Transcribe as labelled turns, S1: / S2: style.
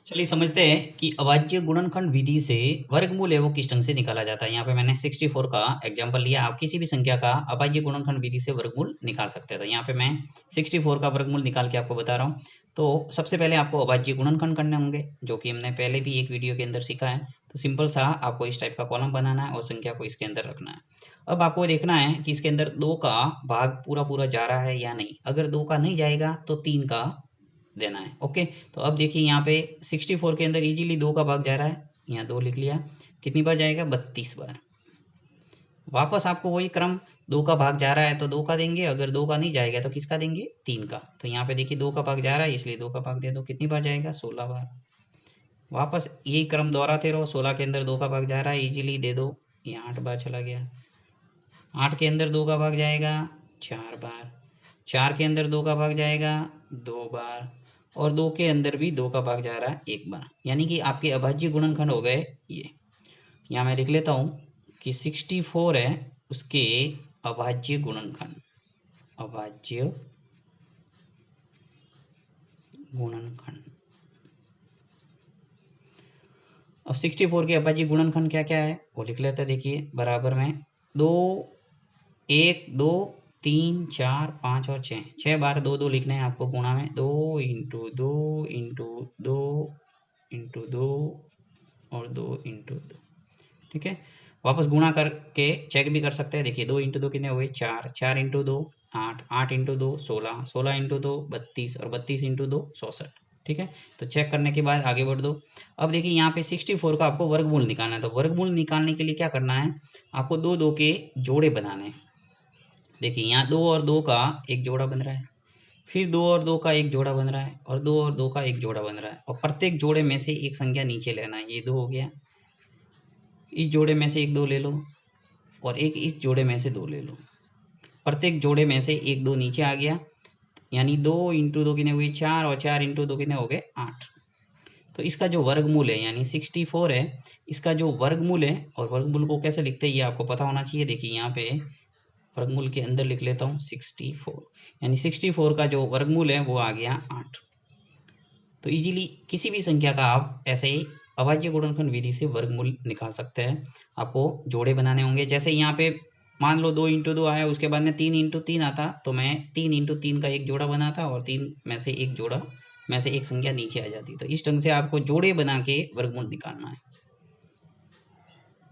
S1: चलिए समझते हैं कि अभाज्य गुणनखंड विधि से वर्गमूल है वो किस ढंग से निकाला जाता है। यहाँ पे मैंने 64 का एग्जांपल लिया। आप किसी भी संख्या का अभाज्य गुणनखंड विधि से वर्गमूल निकाल सकते हैं। तो यहाँ पे मैं 64 का वर्गमूल निकाल के आपको बता रहा हूँ। तो सबसे पहले आपको अभाज्य गुणनखंड करने होंगे, जो कि हमने पहले भी एक वीडियो के अंदर सीखा है। तो सिंपल सा आपको इस टाइप का कॉलम बनाना है और संख्या को इसके अंदर रखना है। अब आपको देखना है कि इसके अंदर 2 का भाग पूरा पूरा जा रहा है या नहीं। अगर 2 का नहीं जाएगा तो 3 का देना है। ओके, तो अब देखिए यहाँ पे 64 के अंदर इजीली 2 का भाग जा रहा है। यहाँ 2 लिख लिया। कितनी बार जाएगा? 32 बार। वापस आपको वही क्रम, 2 का भाग जा रहा है तो 2 का देंगे, अगर 2 का नहीं जाएगा तो किसका देंगे? 3 का। तो यहाँ पे देखिए 2 का भाग जा रहा है इसलिए 2 का भाग दे दो। कितनी बार जाएगा? 16 बार। वापस यही क्रम दोहराते रहो। 16 के अंदर 2 का भाग जा रहा है, इजीली दे दो। यहाँ 8 बार चला गया। 8 के अंदर 2 का भाग जाएगा 4 बार। 4 के अंदर 2 का भाग जाएगा 2 बार। और 2 के अंदर भी 2 का भाग जा रहा है 1 बार। यानी कि आपके अभाज्य गुणनखंड हो गए ये। यहाँ मैं लिख लेता हूँ कि 64 है उसके अभाज्य गुणनखंड। अभाज्य गुणनखंड। अब 64 के अभाज्य गुणनखंड क्या क्या है वो लिख लेते हैं। देखिए बराबर में 2, 1, 2, 3, 4, 5 और 6। 6 बार 2 2 लिखने हैं आपको गुणा में। 2 इंटू 2 इंटू 2 इंटू 2 और 2 इंटू 2। ठीक है, वापस गुणा करके चेक भी कर सकते हैं। देखिए 2 इंटू 2 कितने हुए? 4। 4 इंटू 2 8। 8 इंटू 2 16। 16 इंटू 2 32 और 32 इंटू 2 64। ठीक है, तो चेक करने के बाद आगे बढ़ दो। अब देखिए यहाँ पे 64 का आपको वर्गमूल निकालना है। तो वर्गमूल निकालने के लिए क्या करना है? आपको 2 2 के जोड़े बनाने हैं। देखिए यहाँ 2 और 2 का एक जोड़ा बन रहा है, फिर 2 और 2 का एक जोड़ा बन रहा है, और 2 और 2 का एक जोड़ा बन रहा है। और प्रत्येक जोड़े में से एक संख्या नीचे लेना है। ये 2 हो गया, इस जोड़े में से एक 2 ले लो, और एक इस जोड़े में से 2 ले लो। प्रत्येक जोड़े में से एक 2 नीचे आ गया, यानी 2 इंटू 2 कितने हुए? 4, और 4 इंटू 2 कितने हो गए? 8। तो इसका जो वर्गमूल है यानी 64 है, इसका जो वर्गमूल है, और वर्गमूल को कैसे लिखते हैं ये आपको पता होना चाहिए। देखिए यहाँ पे वर्गमूल के अंदर लिख लेता हूँ 64, यानी 64 का जो वर्गमूल है वो आ गया 8। तो इजीली किसी भी संख्या का आप ऐसे ही अभाज्य गुणनखंड विधि से वर्गमूल निकाल सकते हैं। आपको जोड़े बनाने होंगे। जैसे यहाँ पे मान लो 2 इंटू 2 आया, उसके बाद में 3 इंटू 3 आता, तो मैं 3 इंटू 3 का एक जोड़ा बनाता, और 3 में से एक जोड़ा में से एक संख्या नीचे आ जाती। तो इस ढंग से आपको जोड़े बना के वर्गमूल निकालना है।